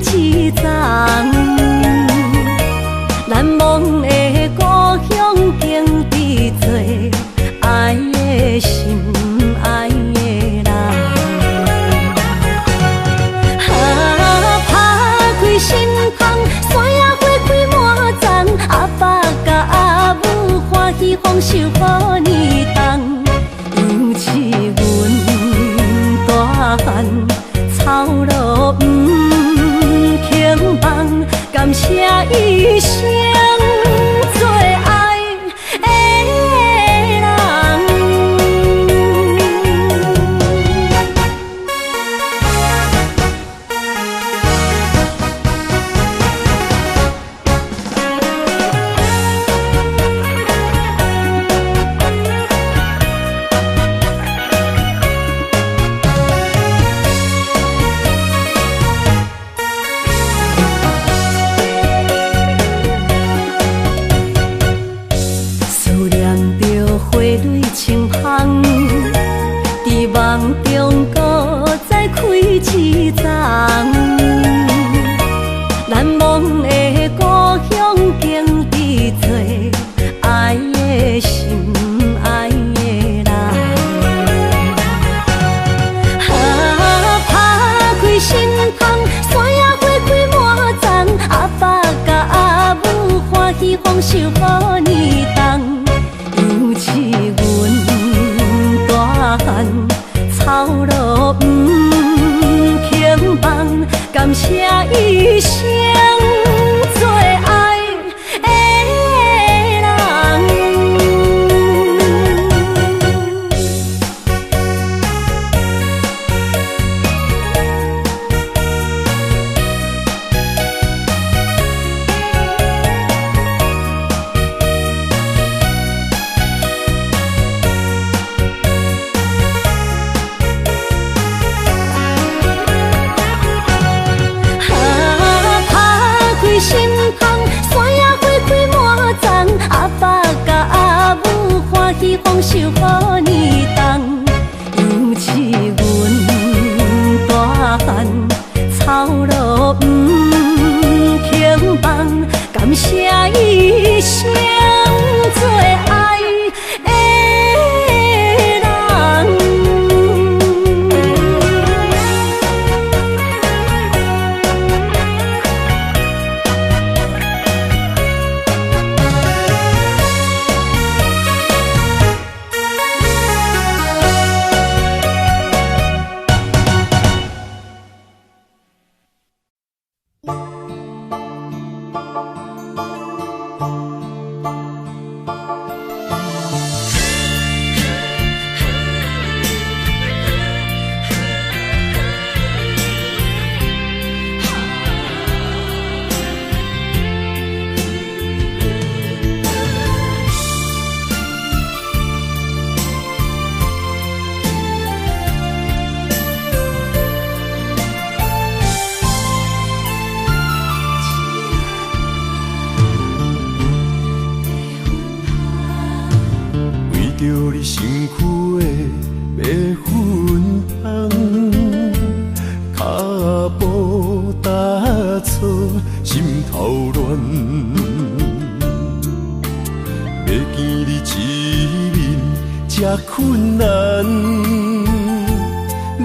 一丛。难忘的故乡，经伫做爱的心，爱的人。打开心窗，山野花开满丛，阿爸甲阿母欢喜丰收好年冬。尤是阮大汉草路不轻放，感谢一生做爱的人。思念着花蕊清香，伫梦中搁再开一丛。难忘的故乡，经伫做爱的心，爱的人。打开心窗，山野花开满丛，阿爸甲阿母欢喜丰收好年冬。尤是阮大汉草路不轻放，感谢一生做爱的人。心窗，山野花开满丛，阿爸甲阿母欢喜丰收好年冬。尤是阮大汉草路不轻放，感谢一生做爱的人。着你身躯的白粉香，脚步踏错，心头乱。要见你一面这困难，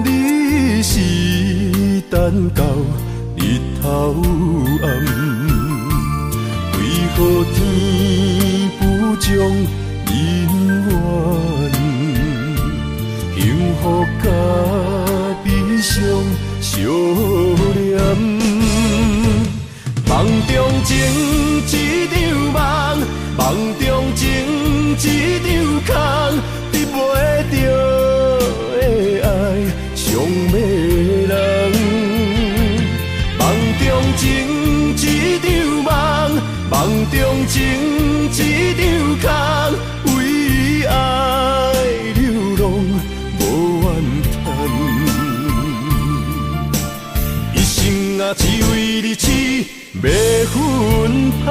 你是等到日头暗，为何天不将恩怨，幸福甲悲伤相连。梦中情一场梦，梦中情一场空，得袂着的爱上迷人。梦中情一场梦，梦中情一场空。为爱流浪无怨叹，一生啊只为你痴迷魂香。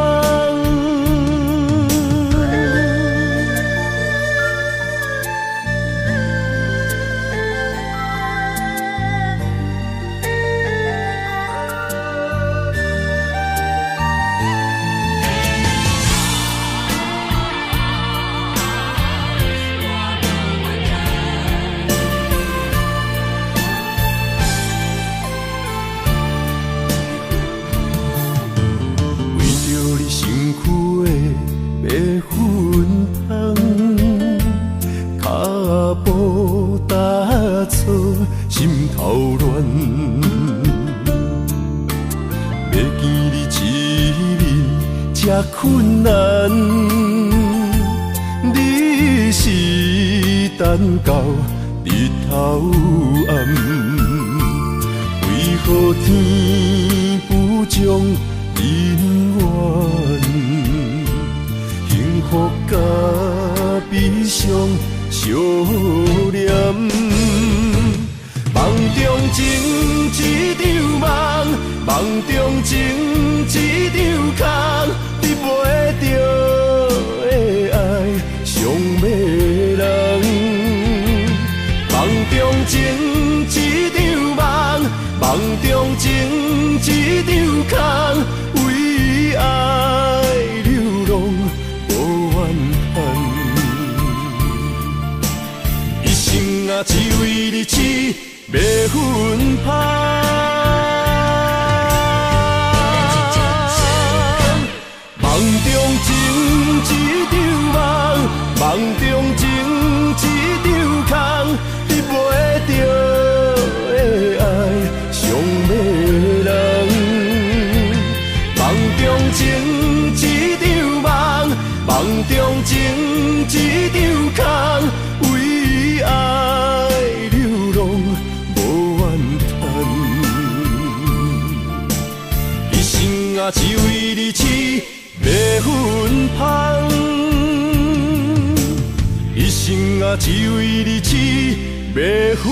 头乱。要见你一面这困难，你是等到日头暗，为何天不将人怨？幸福甲悲伤相连，梦中情一场梦，梦中情一场空，你袂着的爱上迷人。梦中情一场梦，梦中情一场空，为爱流浪无怨叹。一生啊，只为你痴，袂分芳。梦中情一场梦，梦中情一场空，你袂着的爱上迷人。梦中情一场梦，梦中情一场空，为爱流浪无怨叹。一生啊，只为你痴，袂分芳。一生啊，只为你痴，袂分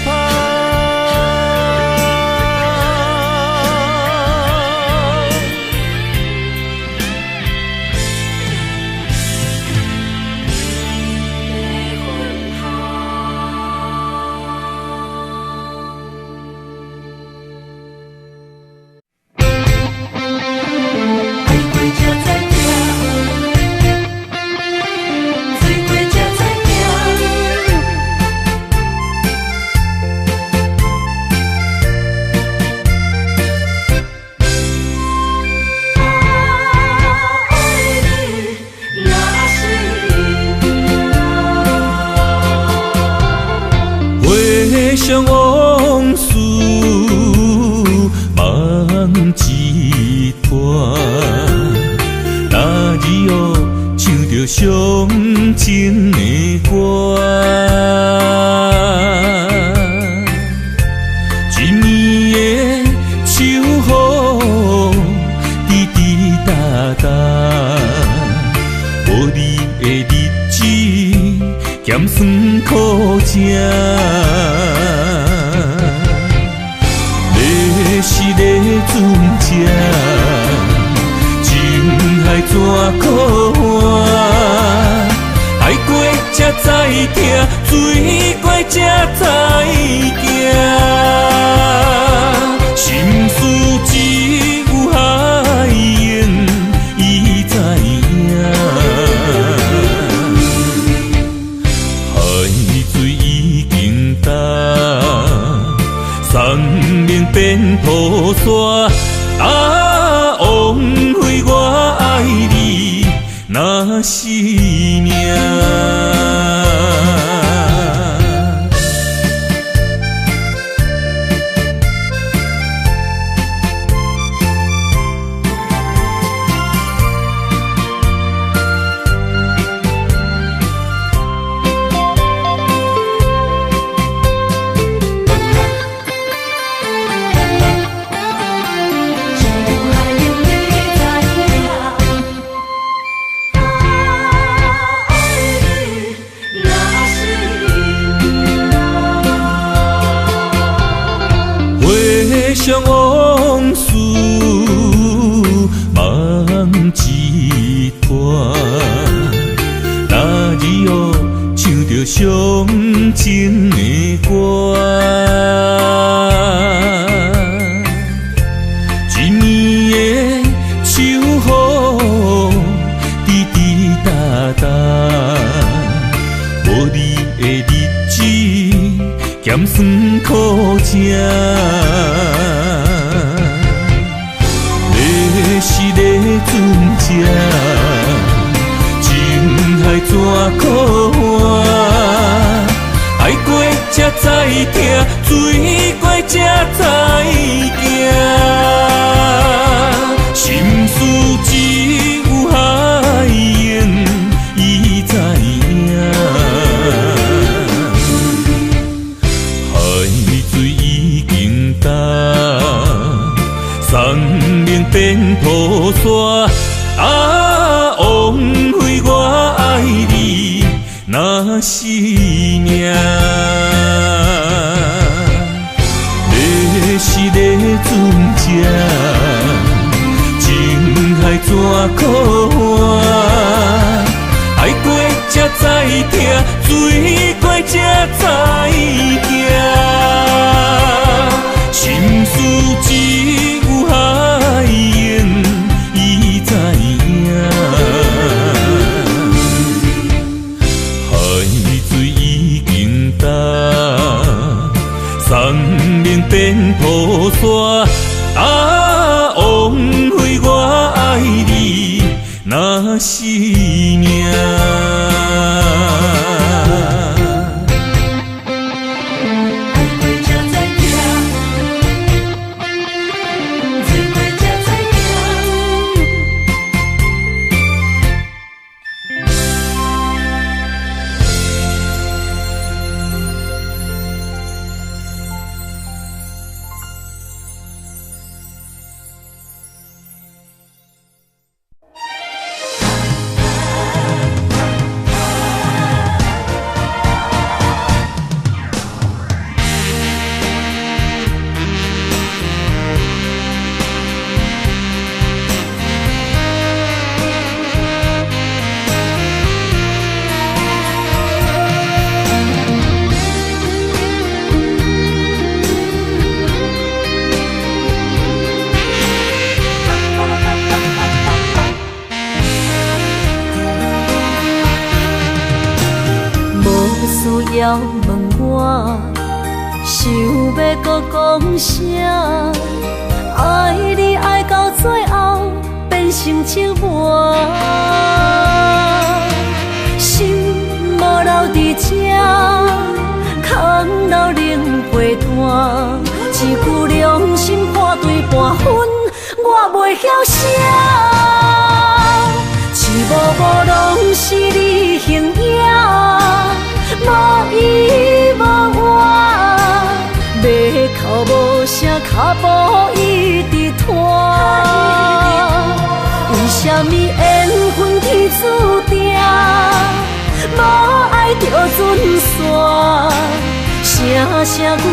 芳。想往事梦一段，那日哦唱着伤情的歌，一年的秋雨滴滴答答，无你的日子咸酸苦吃。是咧船只，情海怎可换？海过才知疼，水过才知惊。心事只有海燕伊知影，海水已经干。生命变雨伞，枉费我爱你那是命。想往事梦一段，那日哦唱着伤情的歌，一年的秋雨滴滴答答，无你的日子咸酸苦吃。是咧船只，情海怎可换？海过才知疼，水过才知行。心事只有海燕伊知影，海水已经干，山明变土沙。啊，枉费我爱你那是命。要是咧船只，情海怎可换？爱过才知疼，水过才知行。心事只有海燕伊知影，海水已经干，山明变土沙。啊，枉费我爱你那是命。要问我，想要搁讲啥？爱你爱到最后变成寂寞，心无留伫这，空留冷陪伴。一句良心破对半分，我袂晓写。一幕幕拢是你形影。无依无我，要哭无声，脚步一直拖。为什么缘分天注定，无爱就准线？声声句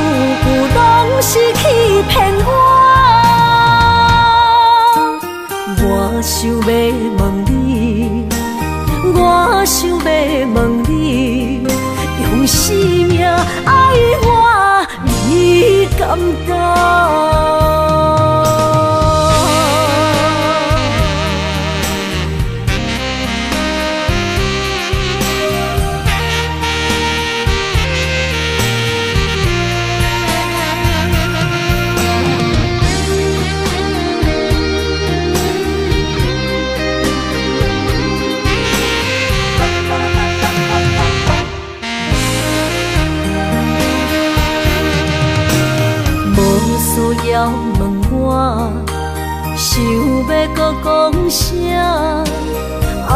句拢是欺骗我。我想要问你，我想要问你。用生命爱我，你敢讲？要问我，想要搁讲啥？爱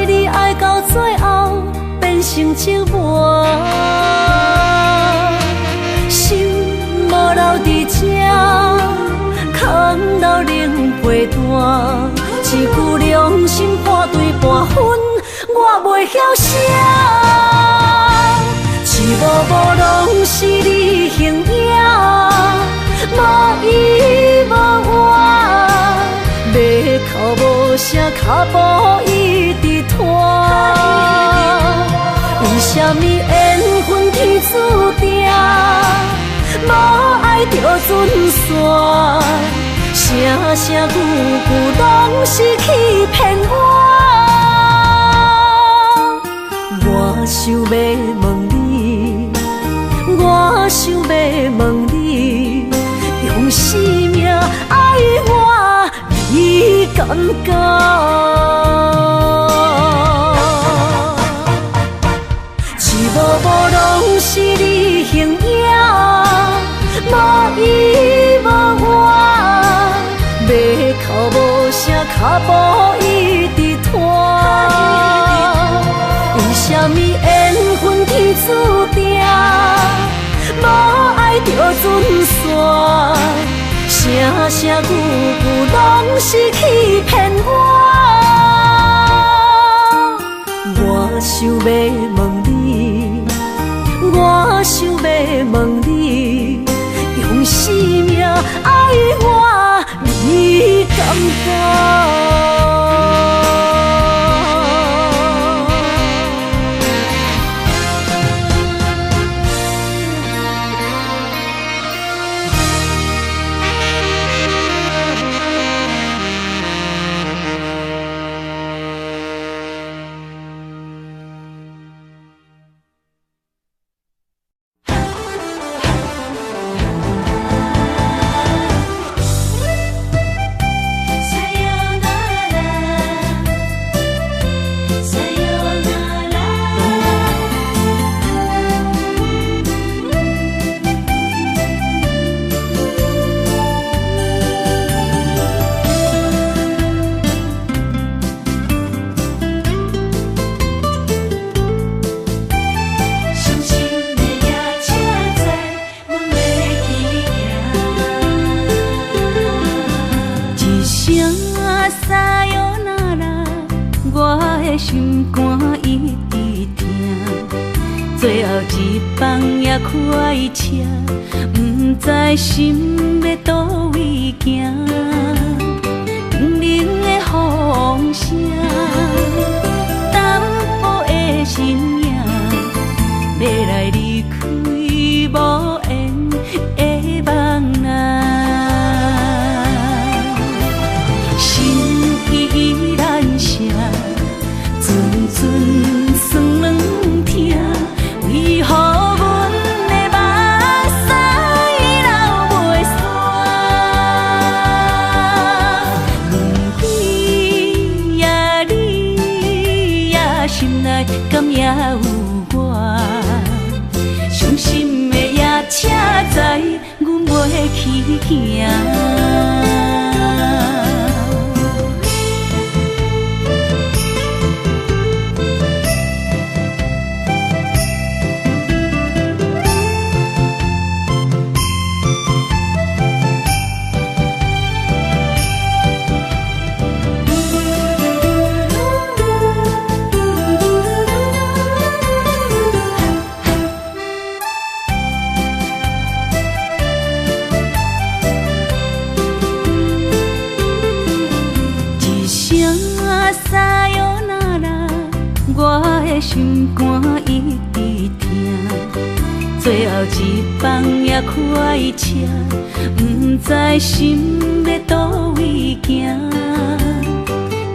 你爱到最后变成寂寞，心无留伫这，空留冷陪伴。一句良心破对半分，我袂晓写。一幕幕拢是你形影。无依无我，要哭无声，脚步一直拖。为什么缘分天注定，无爱就准线？声声句句拢是欺骗我。我想要问你，我想要问你。用生命爱我，你敢讲？一幕幕拢是你形脚步一直拖。为什么缘分天注定，无爱就准线？声声句句拢是欺骗我。我想要问你，我想要问你，用生命爱我，你敢不？心肝一直疼，最后一放也开车，不知心要倒位行。冷冷的风声，淡薄的身影，要来离开无缘的梦啊，心依然舍。阵酸软疼，为何阮的目屎流袂煞？问你呀，你呀，心内敢也有我？伤心的夜车载，阮袂去行。心肝一直疼，最后一放也开车，不知心要倒位行。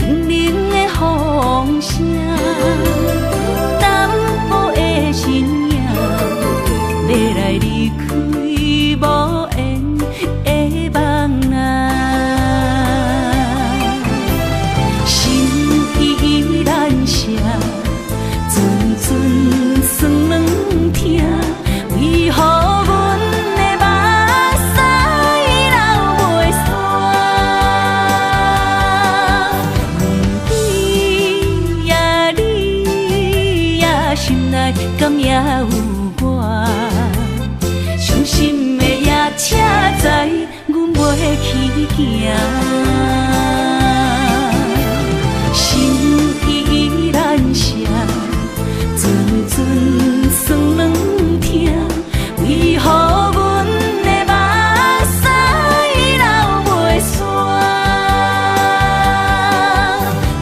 冷冷的风声，淡薄的身影，要来离开无缘的梦啊，心依然舍。阵酸软疼，为何阮的目屎流袂煞？问你呀，你呀，心内敢也有我？伤心的夜车载，阮袂去行。心依然舍。阵酸软疼，为何阮的目屎流袂煞？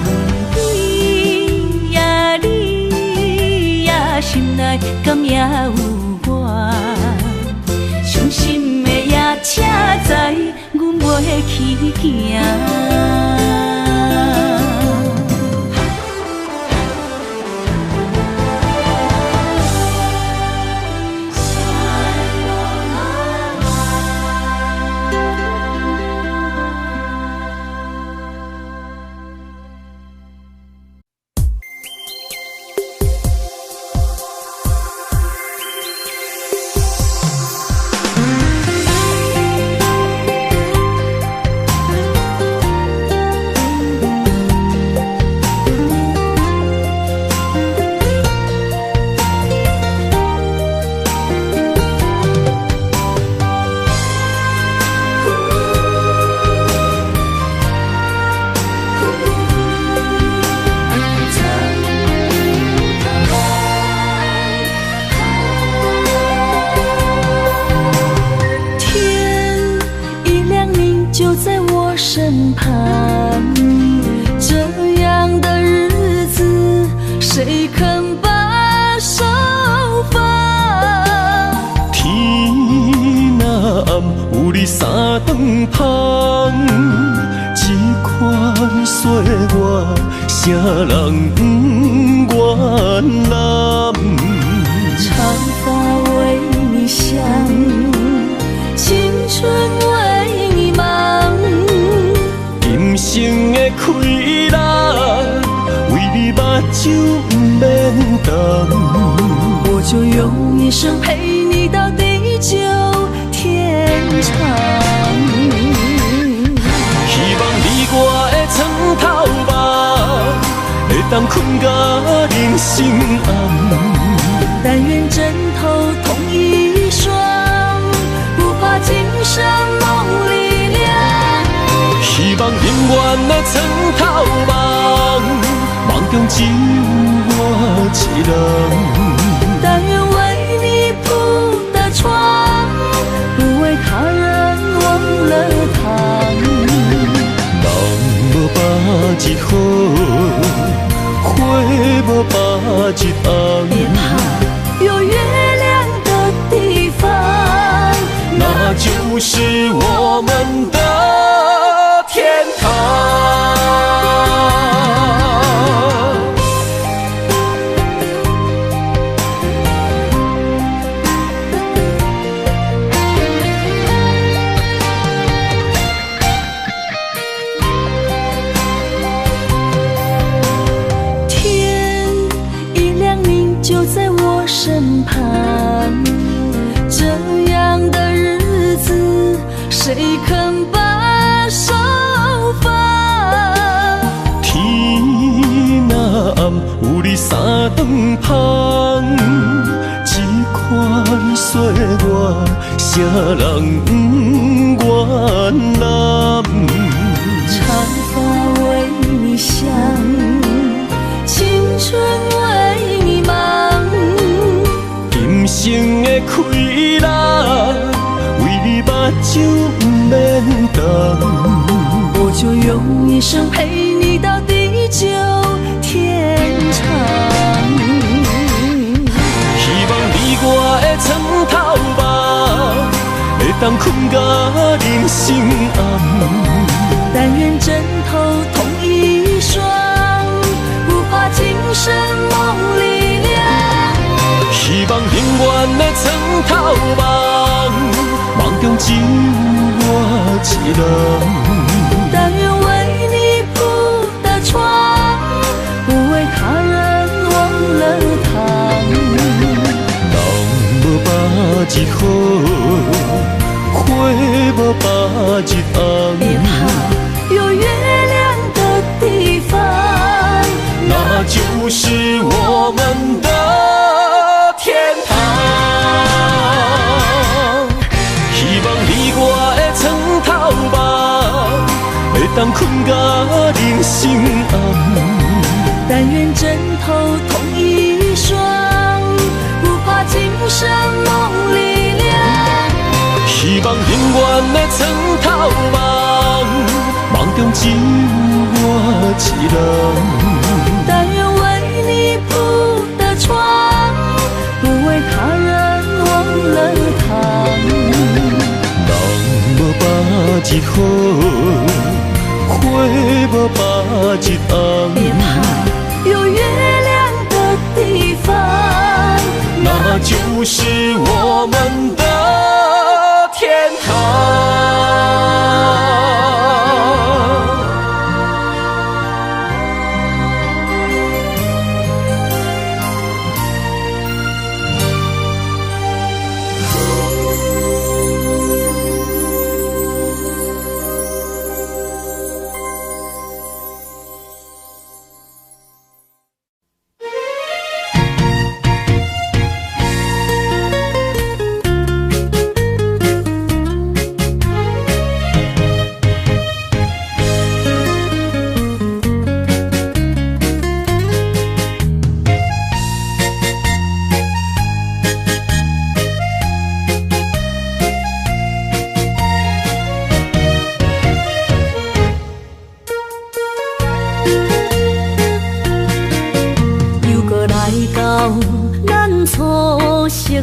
问你呀，你呀，心内敢也有我？伤心的夜车载，阮袂去行。三顿芳，这款岁月，啥人不原谅？长发为你香，青春为你忙。今生的快乐，为你目睭不免动。我就用一生陪你到地久天长。希望你我的床头梦，会当困甲人心暗。但愿枕头同一双，不怕今生梦里凉。希望永远的床头梦，梦中只有我一人。但愿为你铺的床，不为他人忘了糖。人无百日好，花无百日红。别怕，有月亮的地方，那就是我们的天堂。天一亮你就在我身旁，这样的日子谁肯把手放？天若暗，有你三顿芳，这款岁月，啥人不原谅？长发为你香，青春为你忙。今生的快乐，为你目睭不免动。我就用一生陪你到地久天长。希望你我的床头梦，会当困甲人心暗。但愿枕头同一双，不怕今生梦里凉。希望永远的床头梦，梦中只有我一人。但愿为你铺的床，不为他人忘了糖。人无百日好，花无百日红。别怕，有月亮的地方，那就是我们的天堂。希望你我的床头梦，会当困甲人心暗。但愿枕头同一双，不怕今生梦里凉。希望永远的床头梦，梦中只有我一人。但愿为你铺的床，不为他人忘了糖。人无百日好，花无百日红。别怕，有月亮的地方，那就是我们的天堂。熟悉的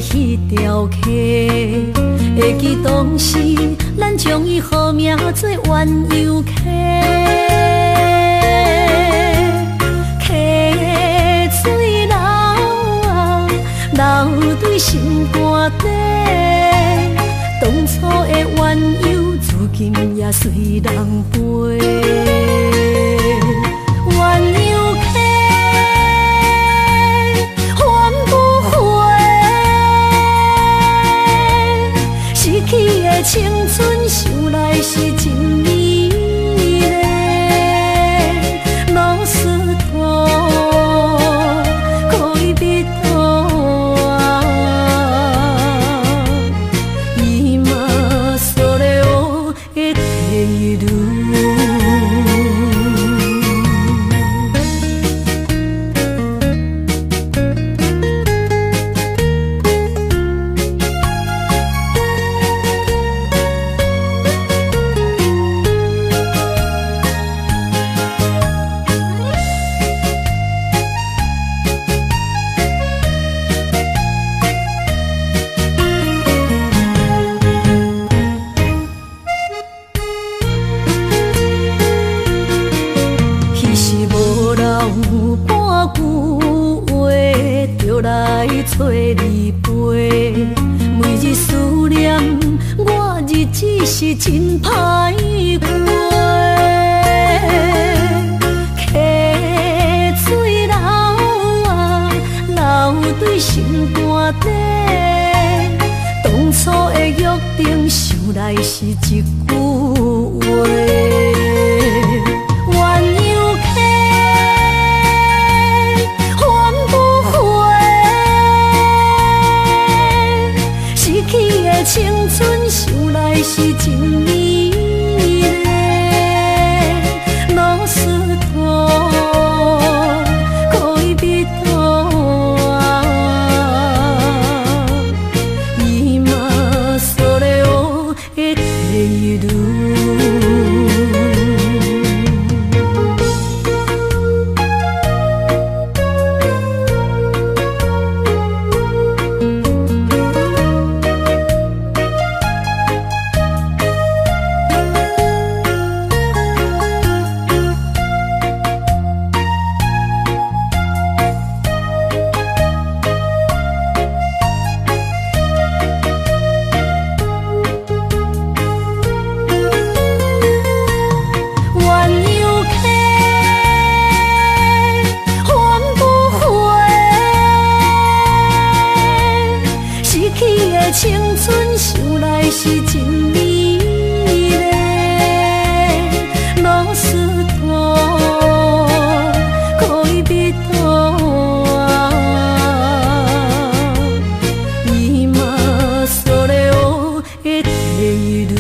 迄条溪，会记当时，咱将伊号名做鸳鸯溪，溪水流啊，流对心肝底。当初的鸳鸯，如今也随人飞。鸳鸯溪，换不回。失去的青春，想来是真美丽。老师徒，可以别途啊，伊嘛所了的地路。找你陪，每日思念，我日子是真歹过。溪水流啊，流对心肝底。当初的约定，想来是一句话。青春想来是真美丽，老师徒可以别途啊，伊嘛所了的地路。青春想来是真美丽，老师徒可以别途啊，伊嘛所了的地路。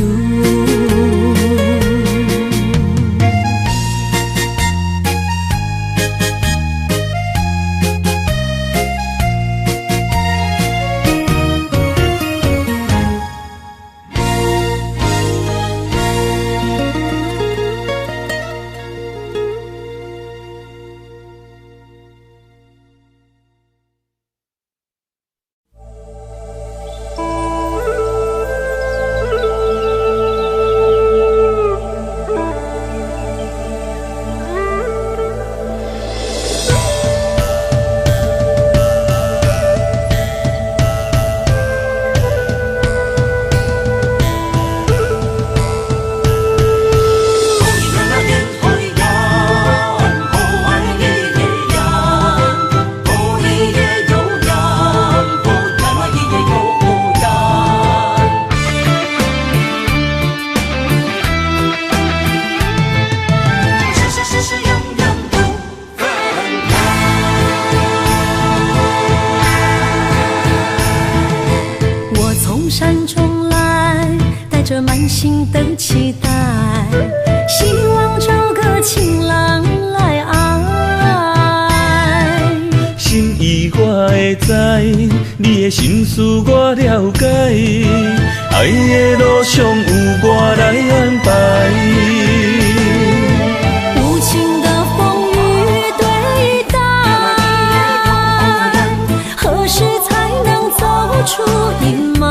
满心的期待，希望找个情郎来爱。心意我会知，你的心思我了解，爱的路上有我来安排。无情的风雨对待，何时才能走出阴霾？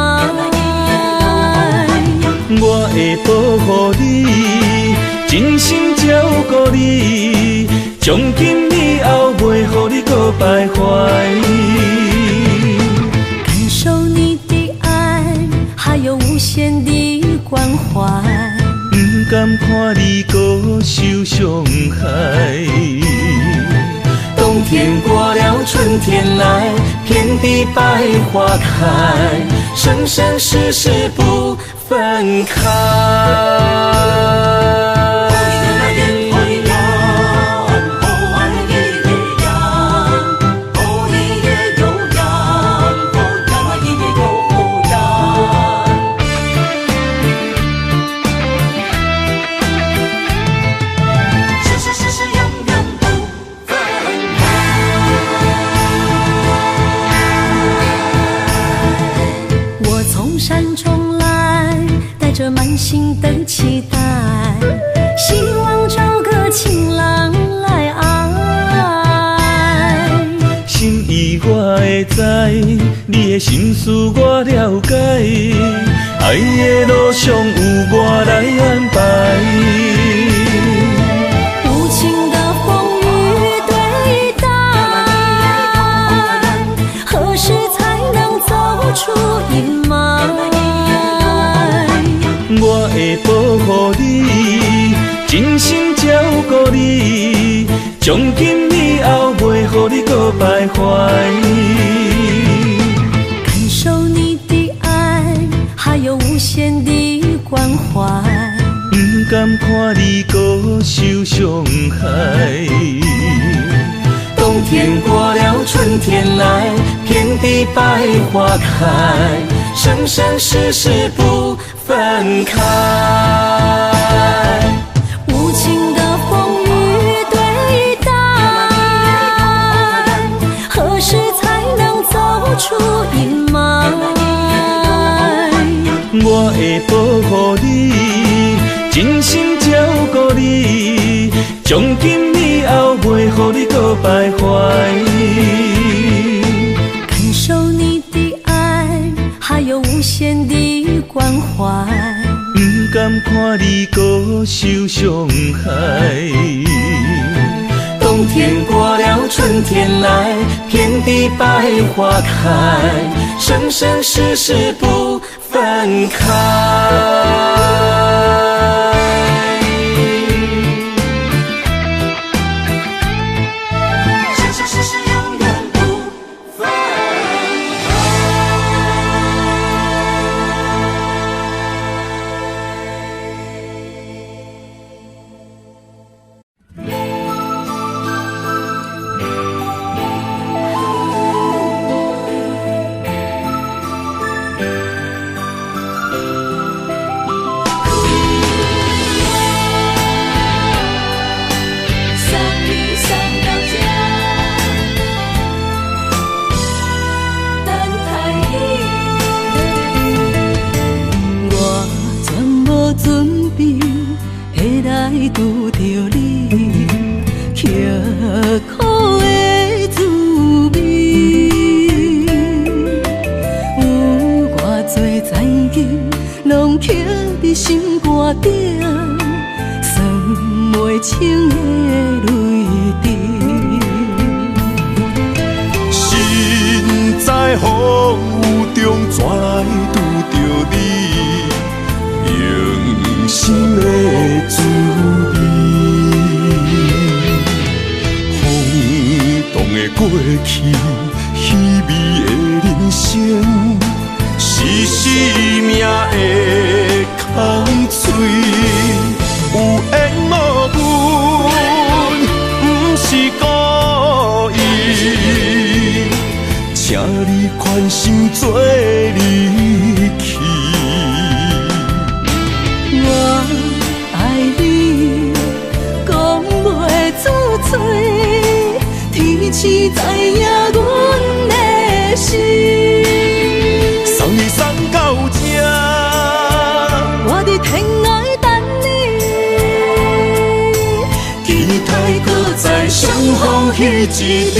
会保护你，真心照顾你，从今以后袂予你搁徘徊。感受你的爱，还有无限的关怀。不甘看你搁受伤害。冬天过了，春天来，遍地百花开，生生世世不分开。满心的期待，希望找个情郎来爱。心意我会知，你的心思我了解，爱的路上有我来安排。无情的风雨对待，何时才能走出阴霾？我会保护你，真心照顾你，从今以后袂予你搁徘徊。感受你的爱，还有无限的关怀。不甘看你搁受伤害。冬天过了，春天来，遍地百花开，生生世世不分开。无情的风雨对待，何时才能走出阴霾？我会保护你，真心照顾你，从今以后袂予你搁徘徊。感受你的爱，还有无限的关怀。不甘看你搁受伤害。冬天过了，春天来，遍地百花开，生生世世不分开。拄着你，刻苦的滋味，有偌多灾境，拢刻伫心肝顶，算袂清的泪滴。身在风雨中，怎来拄着你？用心的滋味，风动的过去，稀微的人生，是生命的空嘴，有缘无分，不是故意，请你宽心做离去。我爱你，讲袂出嘴，天赐知影阮的心。送你送到这，我伫天涯等你，期待搁再相逢彼一日。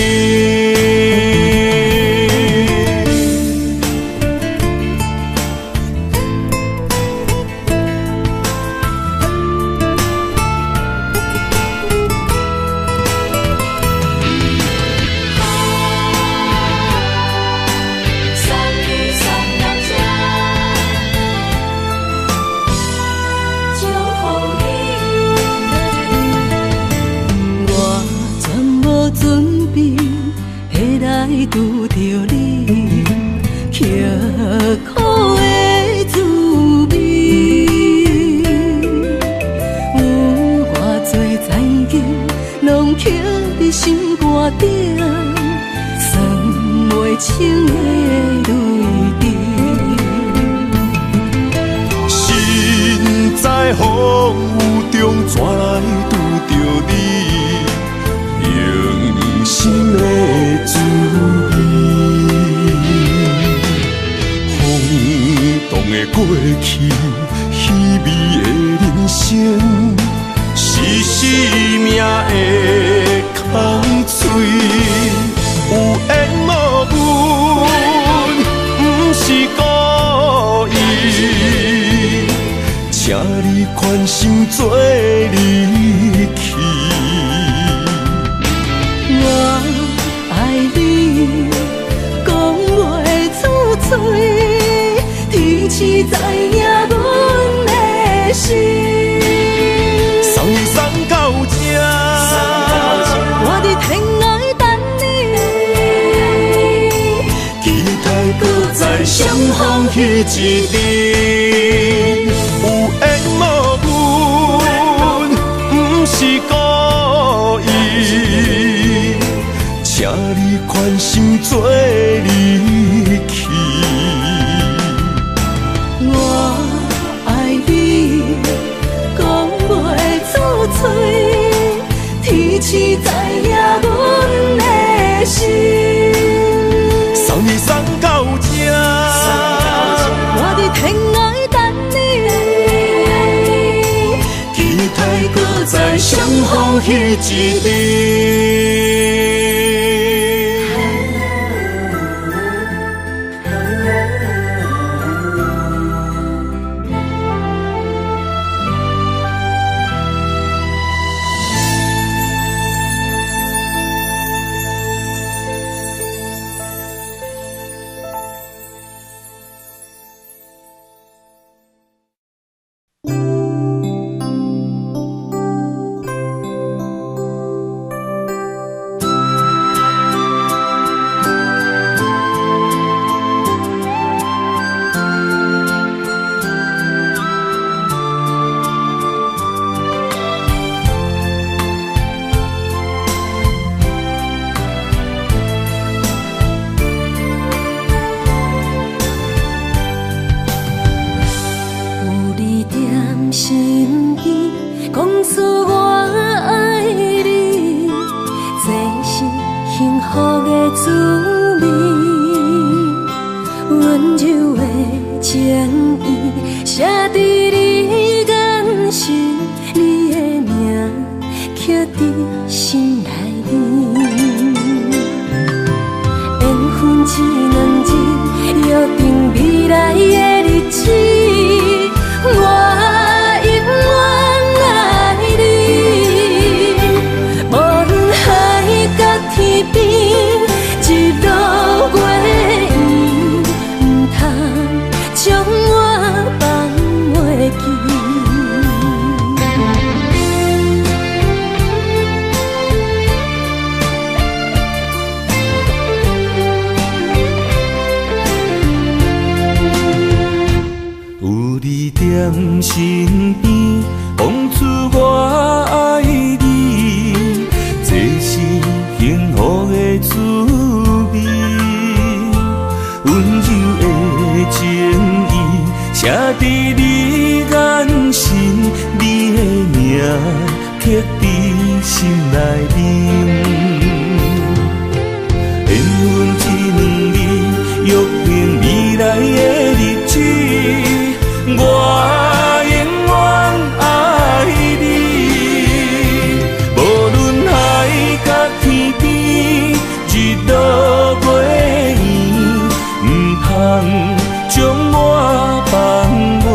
苦的滋味。有偌多残景，拢刻在心肝顶，算袂清的泪滴。身在风雨中，怎来拄着你？用心的滋味。风动的过去，稀微的人生，是生命的空嘴。有缘无分，不是故意，请你宽心做离去。我爱你，讲袂出嘴，天赐知影阮的心。送你送到这，我伫天涯等你，期待搁再相逢彼一日。有缘无分，不是故意，请你宽心做离去。我爱你，讲袂出嘴，天赐知影阮的心。送你送到这，我伫天涯等你，期待搁再相逢彼一日。身边，讲出我爱你，这是幸福的滋味。温柔的情意，写在你眼神，你的名刻在心内面。缘分一两日，约定未来的日子。我永远爱你，无论海角天边，日落月圆，唔通将我放袂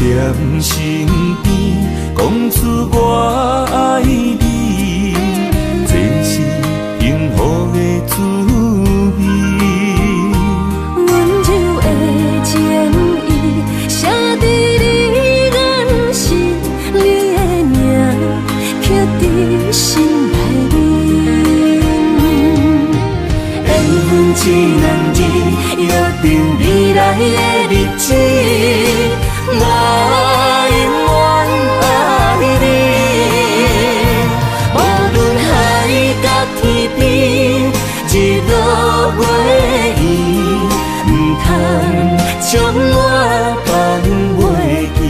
踮身边，讲出我爱你，这是幸福的滋味。温柔的情意，写在你眼神，你的名刻在心内面。缘分一两字，约定未来的日子。我永远爱你，无论海角天边，日落月圆，唔通将我放袂记。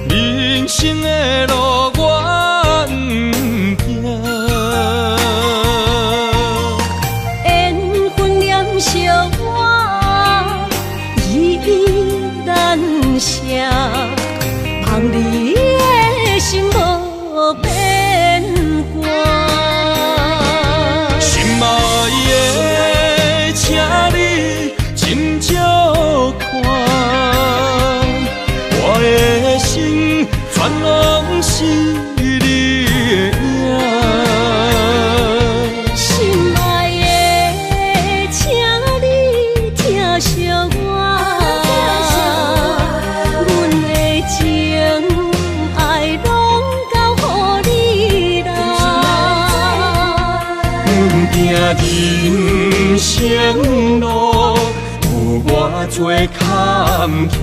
人生的路我不行，缘分念惜我依依难舍，望你的心无变卦。心爱的，请你斟酌看。我的心全拢是你的影，心爱的，请你疼惜我，阮的情爱拢交予你啦。阮行人生路有偌多坎坷。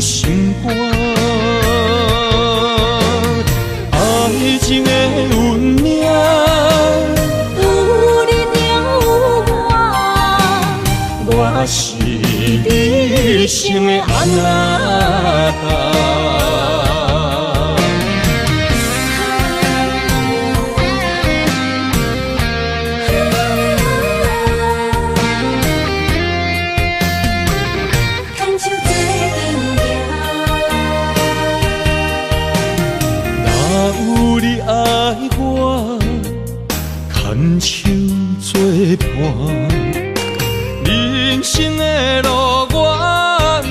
心肝，爱情的运命，有你有我，我是你生的安娜。牵手作伴，人生的路我不行。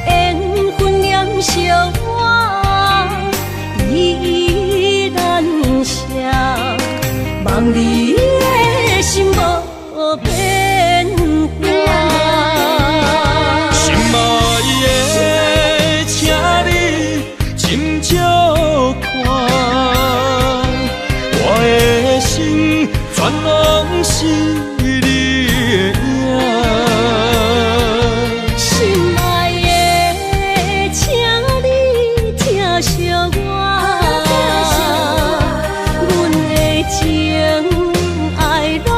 缘分念惜我依依难舍，望你的心无变卦。心爱的，请你斟酌看，我的心全拢是你的影。心爱的，请你疼惜我，阮的情爱拢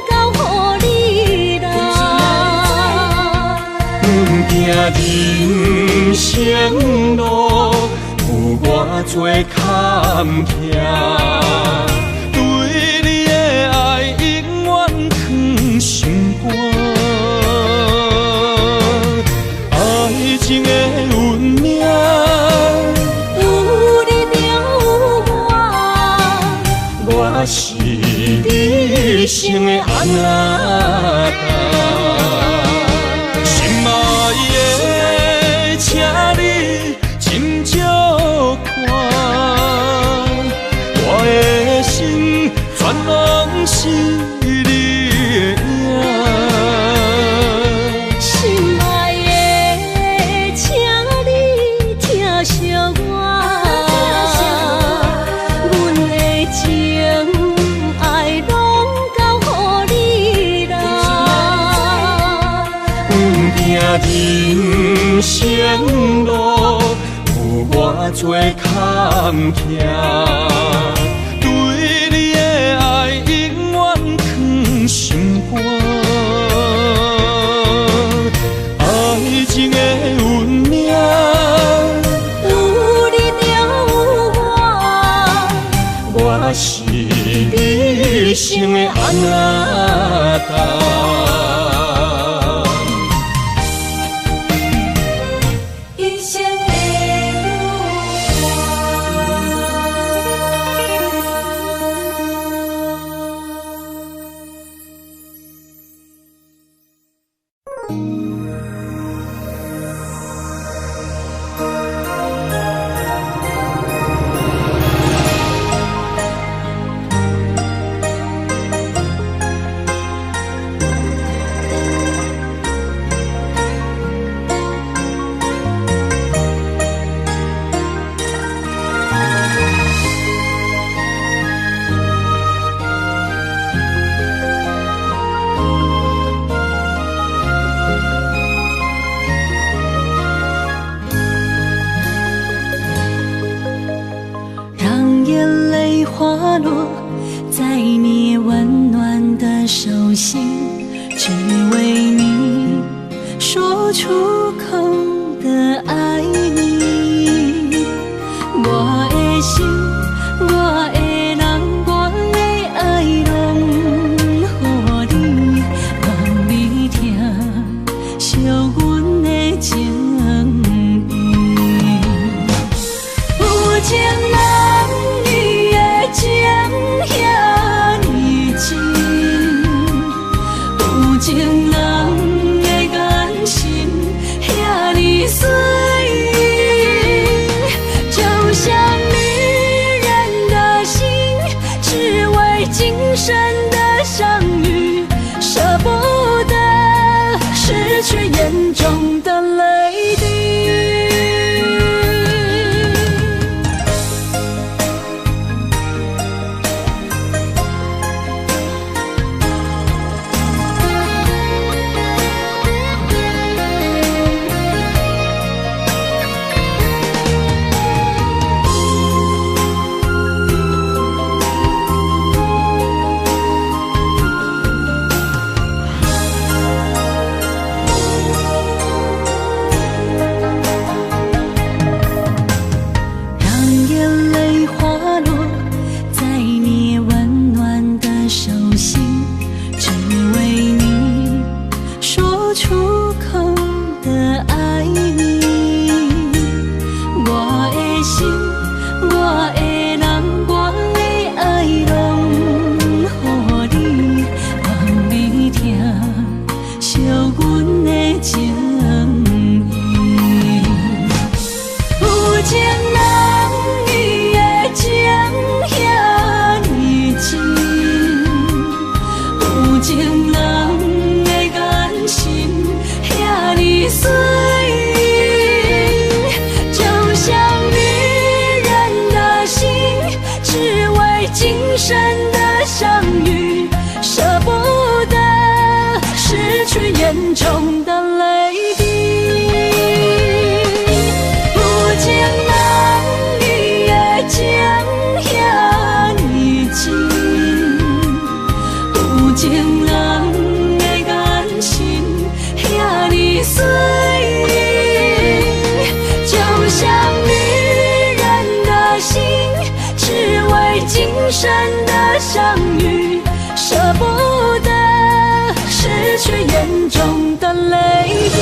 交予你啦。阮行人生路有偌多坎坷，对你的爱永远藏心肝。爱情的运命，有你有我是你生的安娜。人生路有偌多坎坷，对你的爱永远藏心肝。爱情的运命，有你就有我，我是你生的安那达。一生的让眼泪滑落在你温暖的手心，只为你说出口的爱你。我的心，我的人，我的爱拢予你，望你听，惜阮的情意。有情人你的情遐呢真，有情人的眼神遐呢水，就像女人的心，只为今生的相遇，舍不得失去眼中的泪滴。让眼泪滑落在你温暖的手心，只为你说出口的爱你。我的心，我的人，我的爱拢予你，望你听，惜阮的情意。有情人你的情遐呢真，有情人的眼神遐呢水，就像女人的心，只为今生的相遇，舍不得失去眼中的泪滴。有情人你的情遐呢真，有情人的眼神遐呢水，就像女人的心，只为今生的相遇，舍不得失去眼中的泪滴。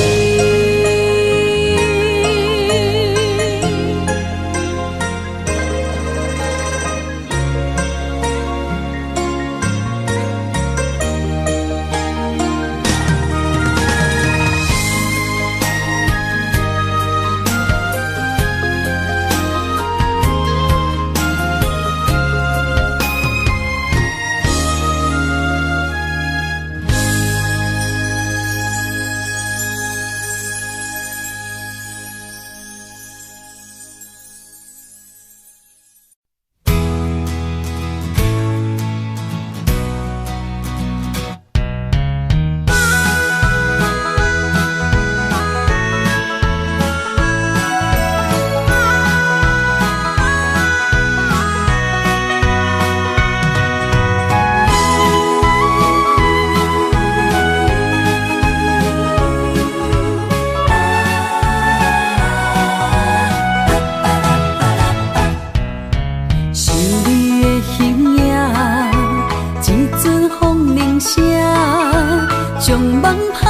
将梦打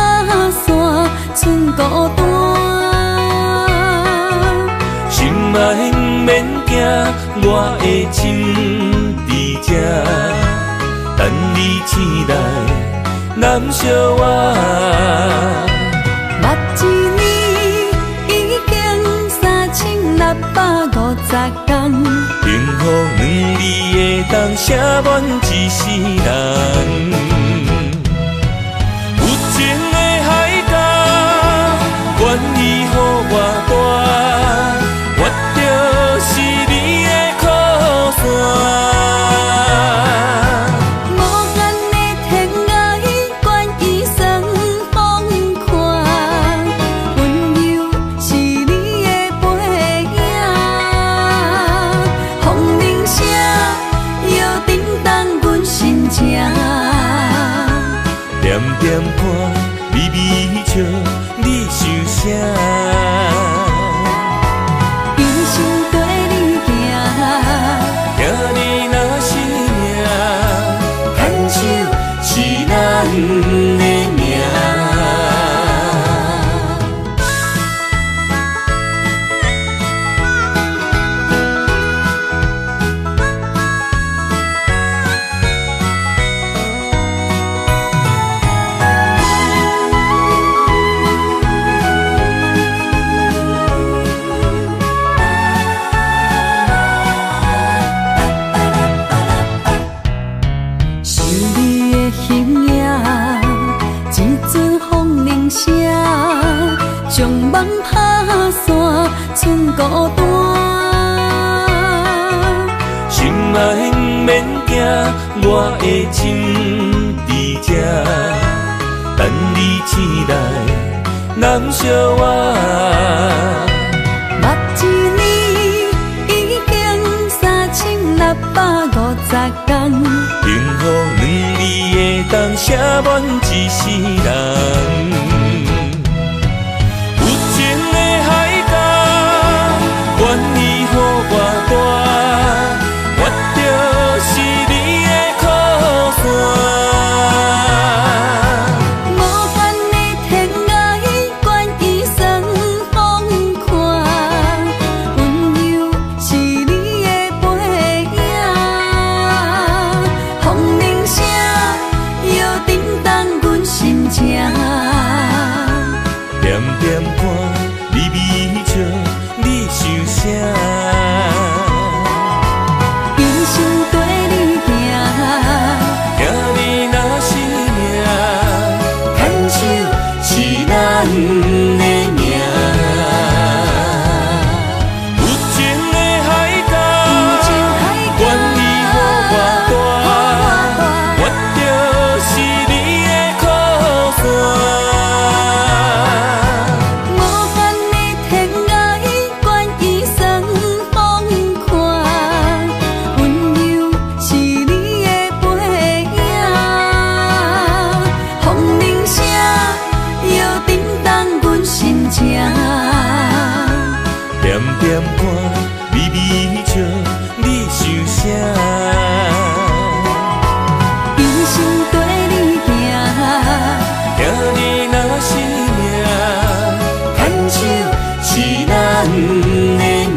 散，剩孤单。心爱不免惊，我的心伫这，等你醒来，难相我。目一年已经3650天，幸福两字会当写满一世人。有情的海角，愿意予我大，我就是你的靠山。无限的天涯，愿意算风看，温柔是你的背影。风铃声摇叮当阮心情，点点看，微微笑，你想啥？一生跟你行，行你若是命，牵手是咱的命。想你的形影，一阵风铃声，将梦打散，剩孤单。心爱不免惊，我的心伫这，等你醒来，难相我。目一年已经3650天，幸福两字会当写满一世人。有情的海角，愿意予我大，我就是你的靠山。无限的天涯，愿意算风看，温柔是你的背影。风铃声摇叮当阮心情，点点看，微微笑，你想啥？一生跟你行，行你若是命，牵手是咱的命。有情的海角，愿意予我大，我就是你的靠山。无限的天涯，愿意算风看，温柔是你的背影。风铃声摇叮当阮心情，点点看，微微笑，你想啥？一生跟你行，行你若是命，牵手是咱的命。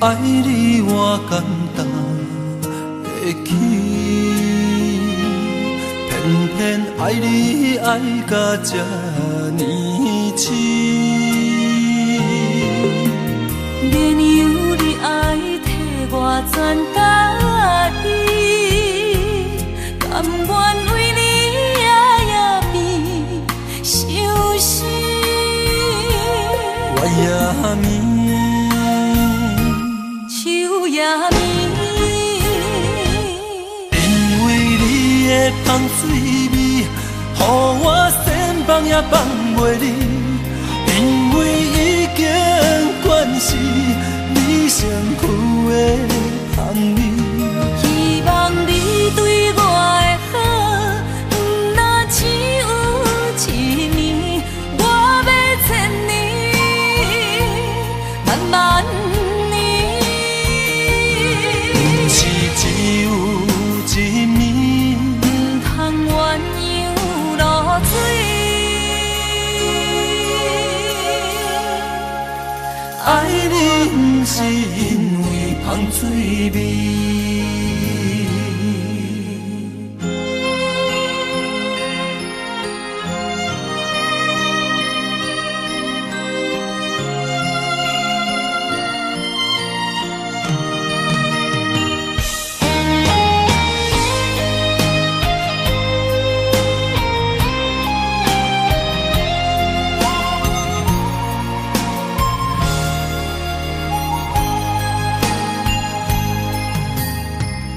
爱你偌简单会起，偏偏爱你爱到这呢深，连由你爱替我全答应，甘愿为你夜眠伤心。我也眠，手也眠，因为你的香水味，予我先放也放袂离。因为已经惯是你上苦的香味，希望你对我的好，不那只有一年，我要千年，慢慢年，不是只有一暝，不通鸳鸯落水。爱你不是因为香水味。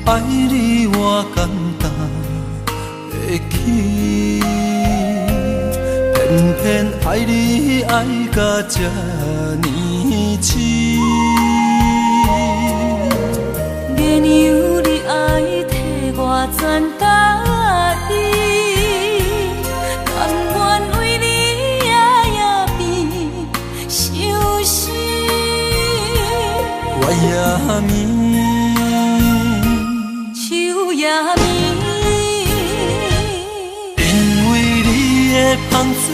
爱你我简单会起，偏偏爱你爱到这呢深，连由你爱替我全答应，甘愿为你夜眠伤心。我也眠，手也眠，因为你的香水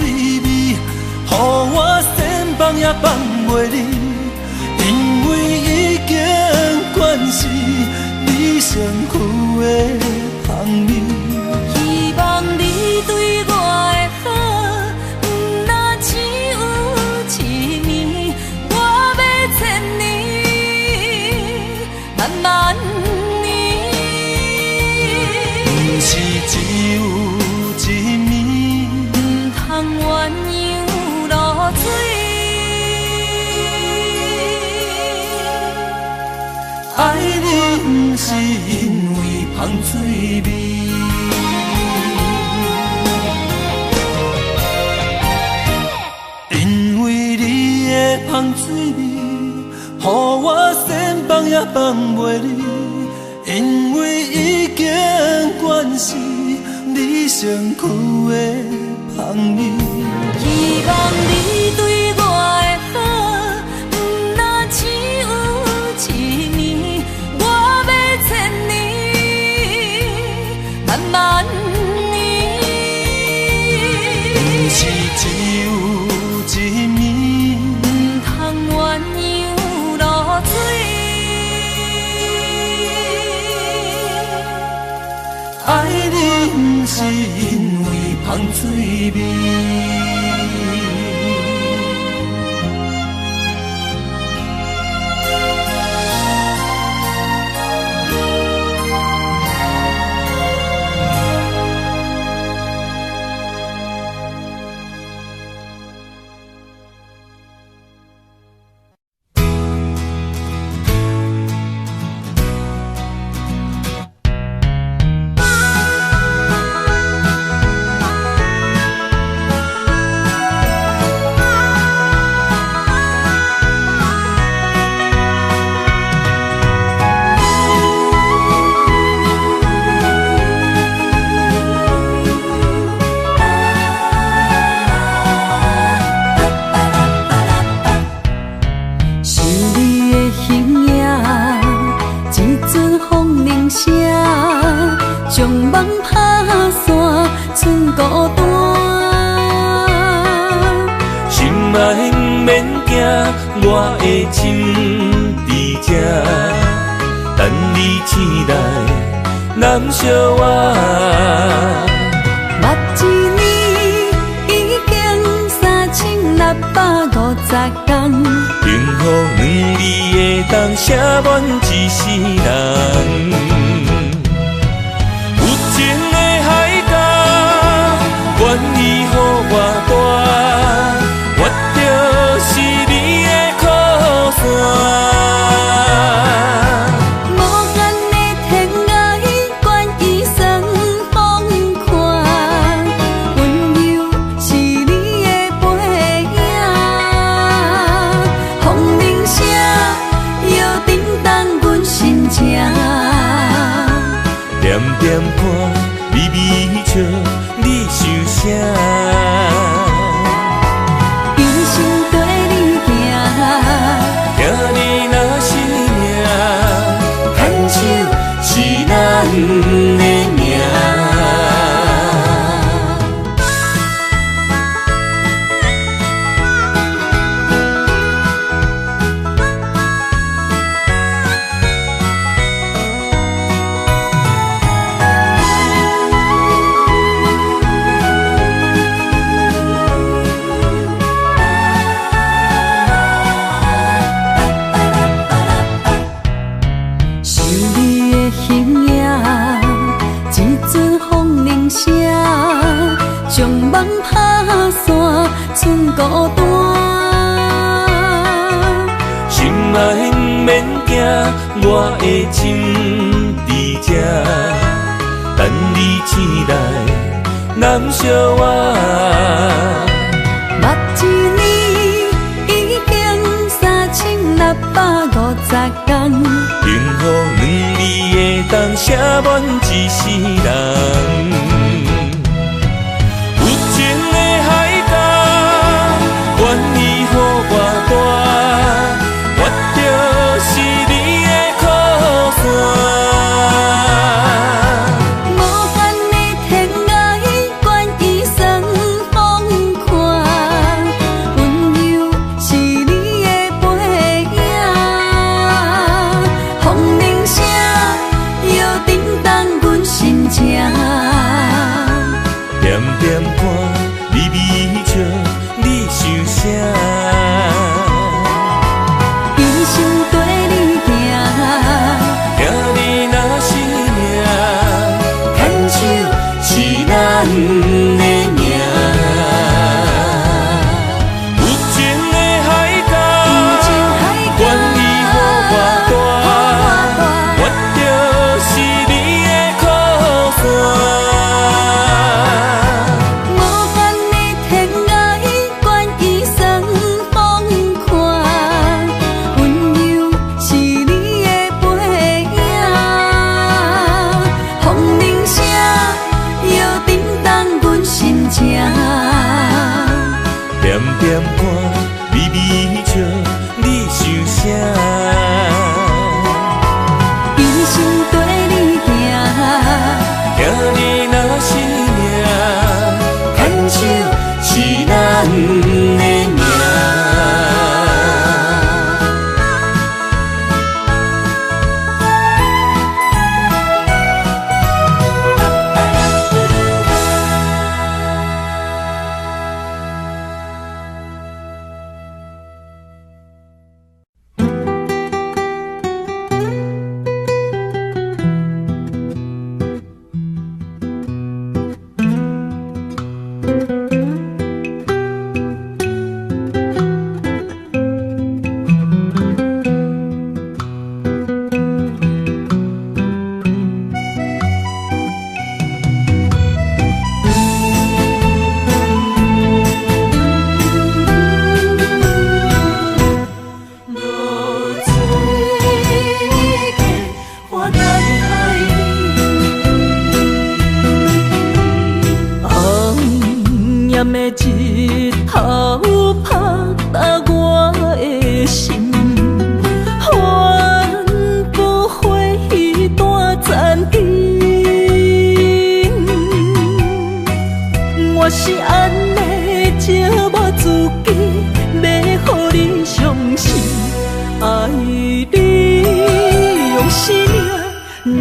味，予我先放也放袂离。因为已经惯是你上苦的香味，希望你对我的好，不那只有一年，我要千年，慢慢年，不是只有一暝，不通鸳鸯落水。爱你不是因为香水味，因为你的香水味，予我先放也放袂离。因为已经惯是你上苦的香味，希望你对我的好，不那只有一年，我要千年，慢慢年，不是只有一暝，不通鸳鸯落水。爱你不是因为香水味。我的心在这，等你醒来，难相我。目一年已经3650天，幸福2字会当写满一世人。有情的海角，愿意予我大，我就是你的靠山。无限的天涯，愿意算疯狂，温柔是你的背影，风铃声摇叮当阮心情。点点看，微微笑，你想啥？一生跟你行，听你若是命，牵手是咱的命。想你的形影，一阵风铃声，将梦打散，剩孤单。心爱不免惊，我的心伫这，等你醒来，难相我。目一年已经3650天，幸福2字会当写满一世人。有情的海角，愿意予我大，我就是你的靠山。无限的天涯，愿意算疯狂，温柔是你的背影，风铃声摇叮当阮心情。点点看，微微笑，你想啥？一生跟你行，听你若是命，牵手是咱的命。有情的海角，愿意予我大，我就是你的靠山。无限的天涯，愿意算疯狂，温柔是你的背影，风铃声摇叮当阮心情。点点看，微微笑，你想啥？一生跟你行，听你若是命，牵手是咱的命。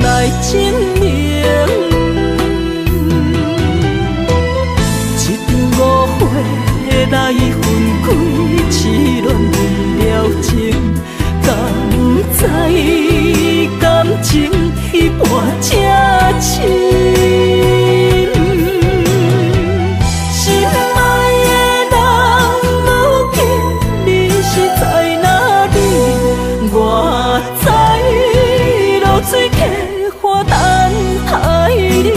来证明。来分开，痴恋为了情，敢知感情一半才深。水客花等待你。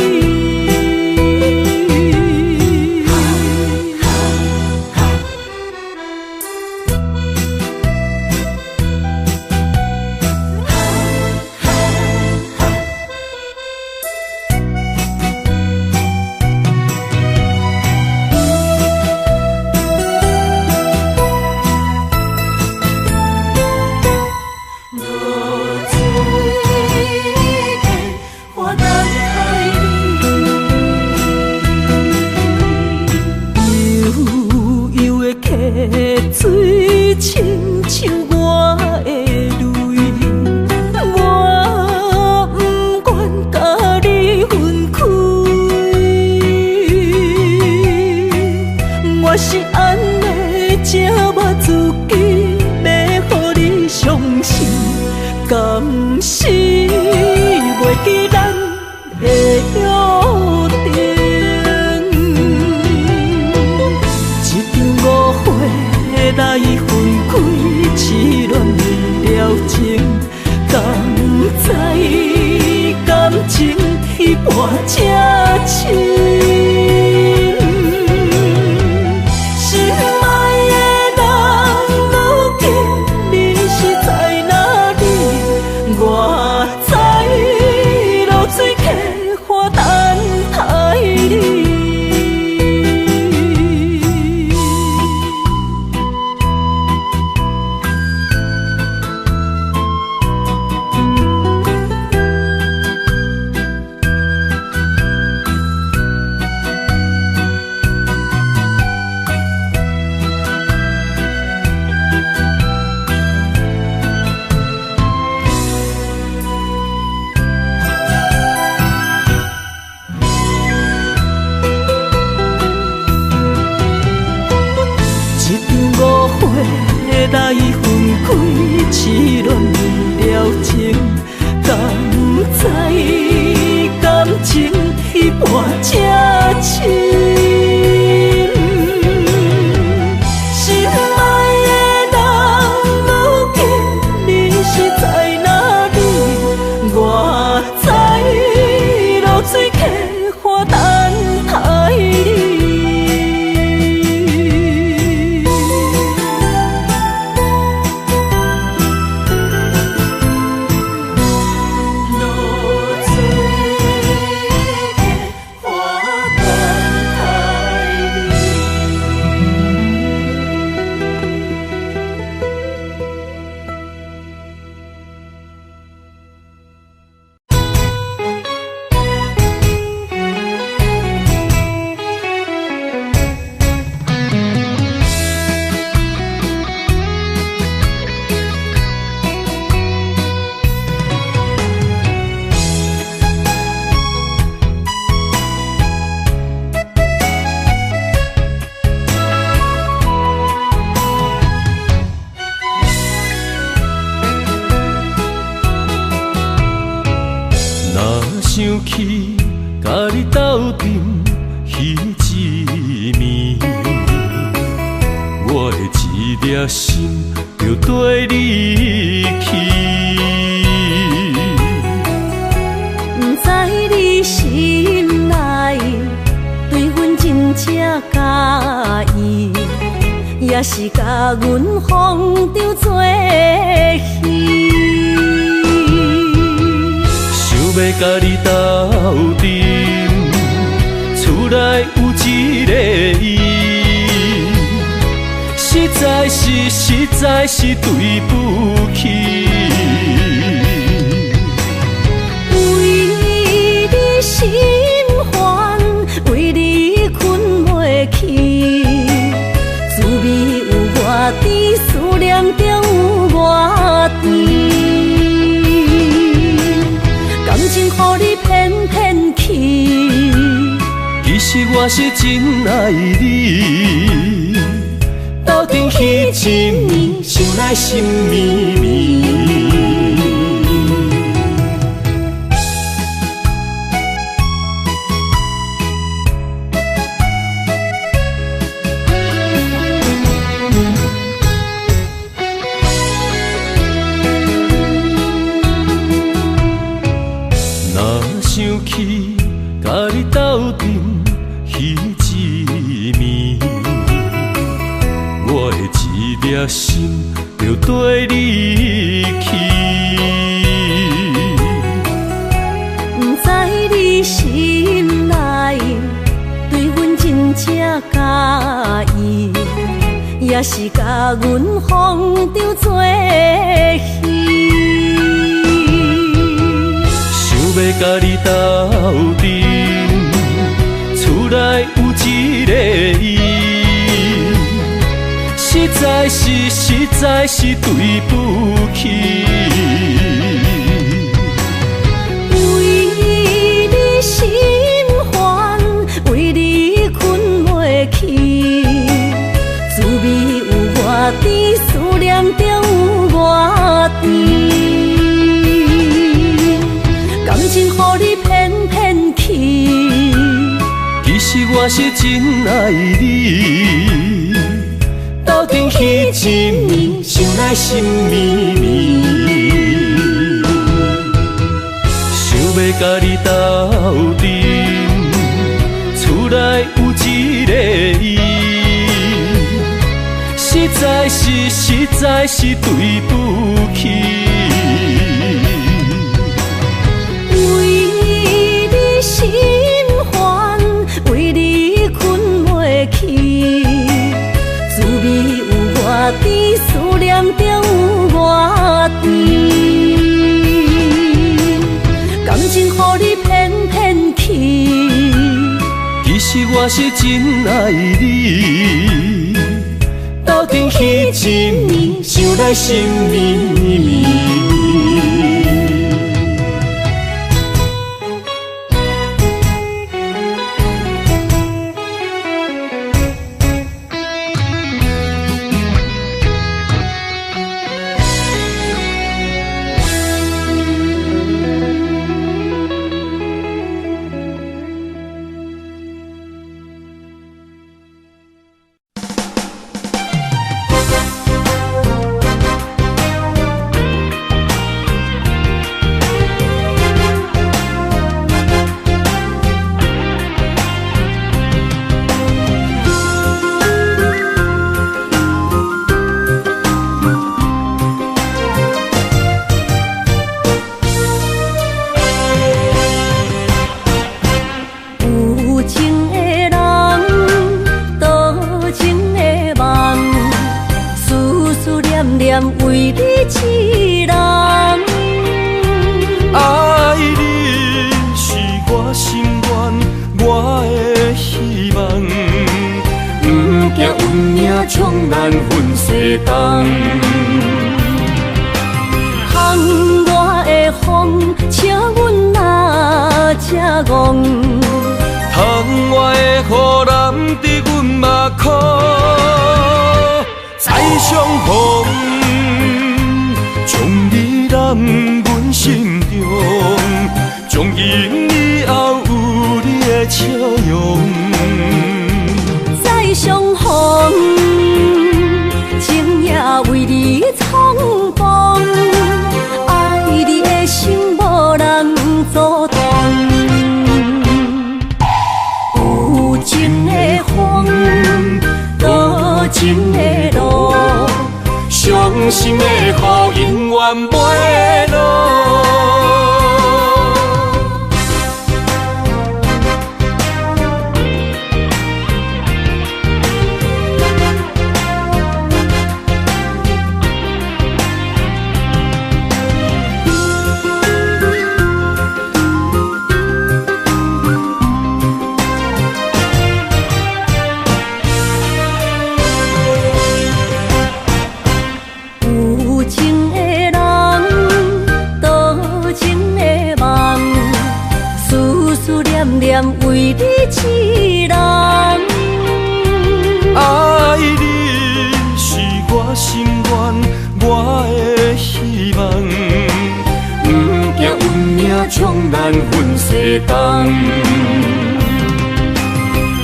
水亲像我的泪，我不愿甲你分开。我是安尼折磨自己，要予你相信，敢是袂记咱的约定。来分开，痴恋为了情，敢知感情一半才深。心爱的人，如今你是在哪里？我在流水客花等待你。来分开，痴恋为了情，敢知感情一半才深。心爱的人，如今你是在哪里？我在流水客花等待你。想起甲你斗阵彼一暝，我的一粒心就跟你去。不知你心内对阮真正介意，也是甲阮放张做戏。要甲你斗阵，厝内有一个伊，实在是对不起。为你心烦，为你困袂去，滋味有偌甜，思念中有偌甜。感情予你骗骗去，其实我是真爱你。来心绵绵。想起甲你斗阵彼一暝，我的一粒心就跟你去。不知你心内对阮真正介意，也是甲阮放着做戏。要甲你斗阵，厝内有一个伊，实在是对不起。为你心烦，为你困袂去，滋味有外甜，思念就有外甜。感情予你骗骗去，其实我是真爱你。斗阵彼一暝，想来心绵绵。想要甲你斗阵，厝内有一个伊，实在是对不起。心烦，为你困袂去，滋味有外甜，思念就有外甜。感情予你骗骗去，其实我是真爱你。斗阵彼一暝，想来心绵绵。为你一人，爱你是我心愿，我的希望。不惊运命冲咱分西东。窗外的风，请阮哪只戆？窗外的雨淋伫阮目眶，再相逢。将你揽阮心中，从今以后有你的笑容。再相逢，情也为你冲动，爱你的心无人阻挡。有情的风，多情的路。伤心的雨永远袂落。为你一人，爱你是我心愿，西东。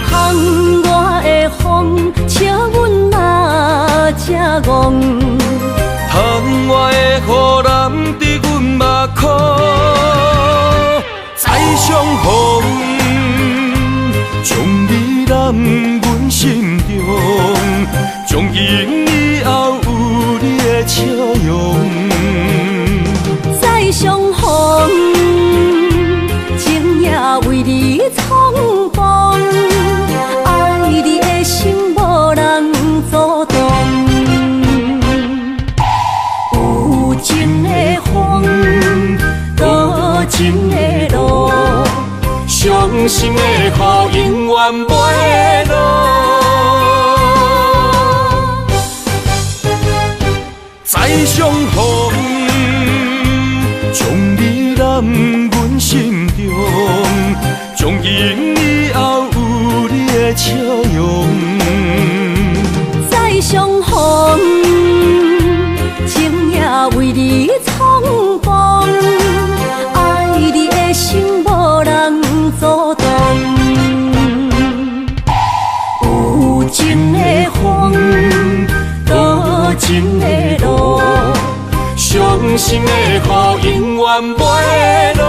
窗外的风，笑阮嘛正戆。窗外的雨淋伫阮目眶，再相逢，将你揽阮心中，从今以后有你的笑容。再相逢，情也为你冲动，爱你的心无人阻挡。有情的风，多情的路，伤心的雨永远袂落。再相逢，将你揽阮心中，从今以后有你的笑容。再相逢，情也为你冲动，爱你的心无人阻挡。有情的风，多情的路，伤心的雨永远袂落。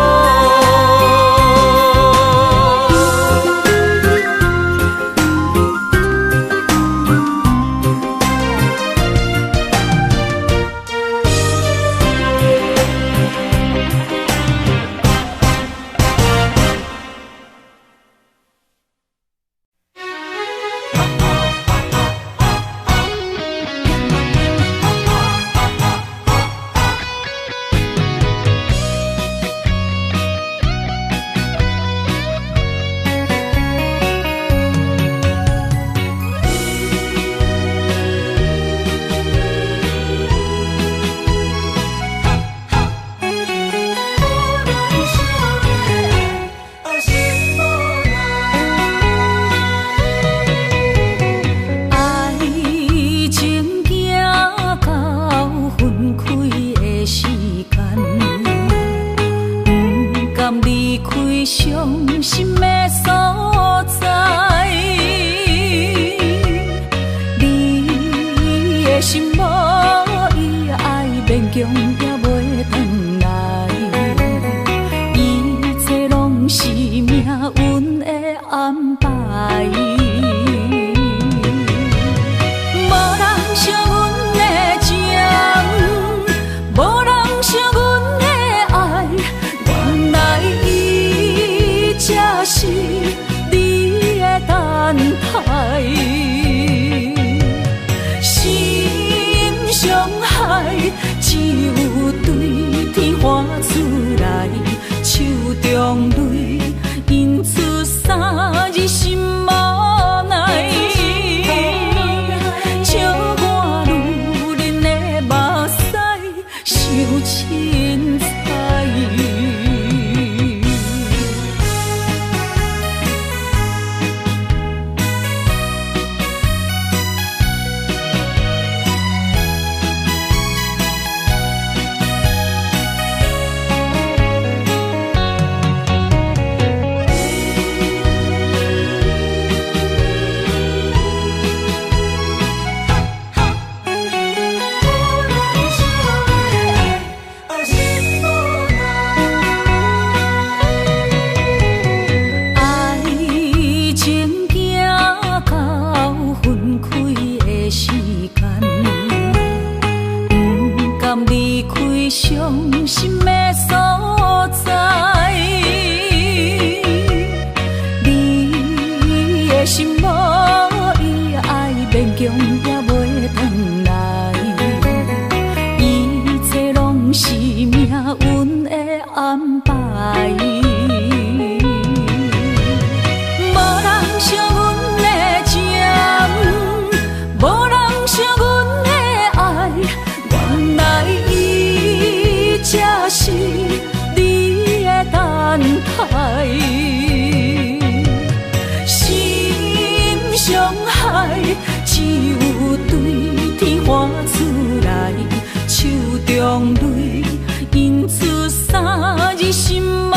中泪，因此三日心无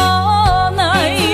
奈。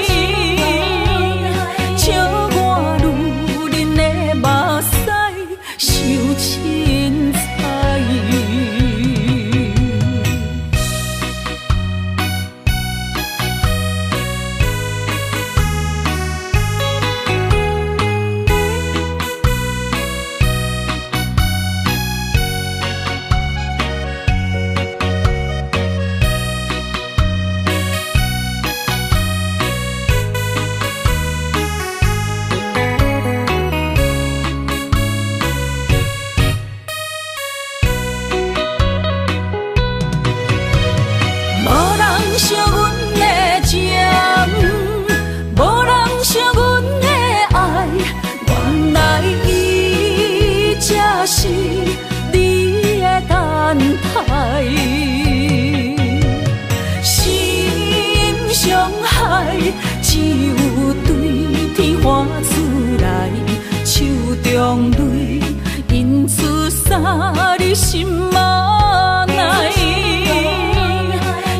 只有对天花出来，手中泪印出三字心嘛奈，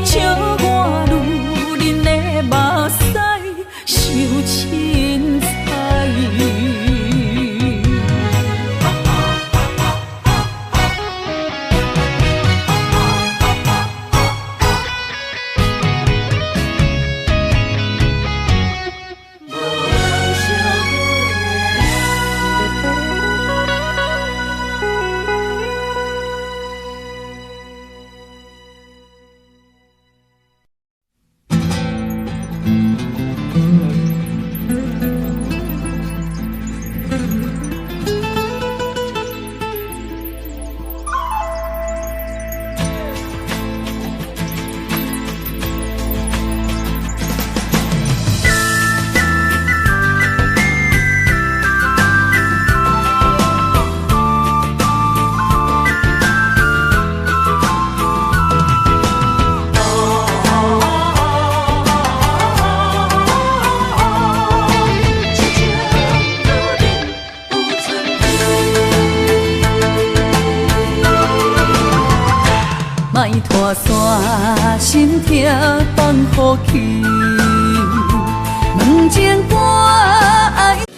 笑我女人的目屎受凊彩。莫拖山，心痛放予去，问情歌爱。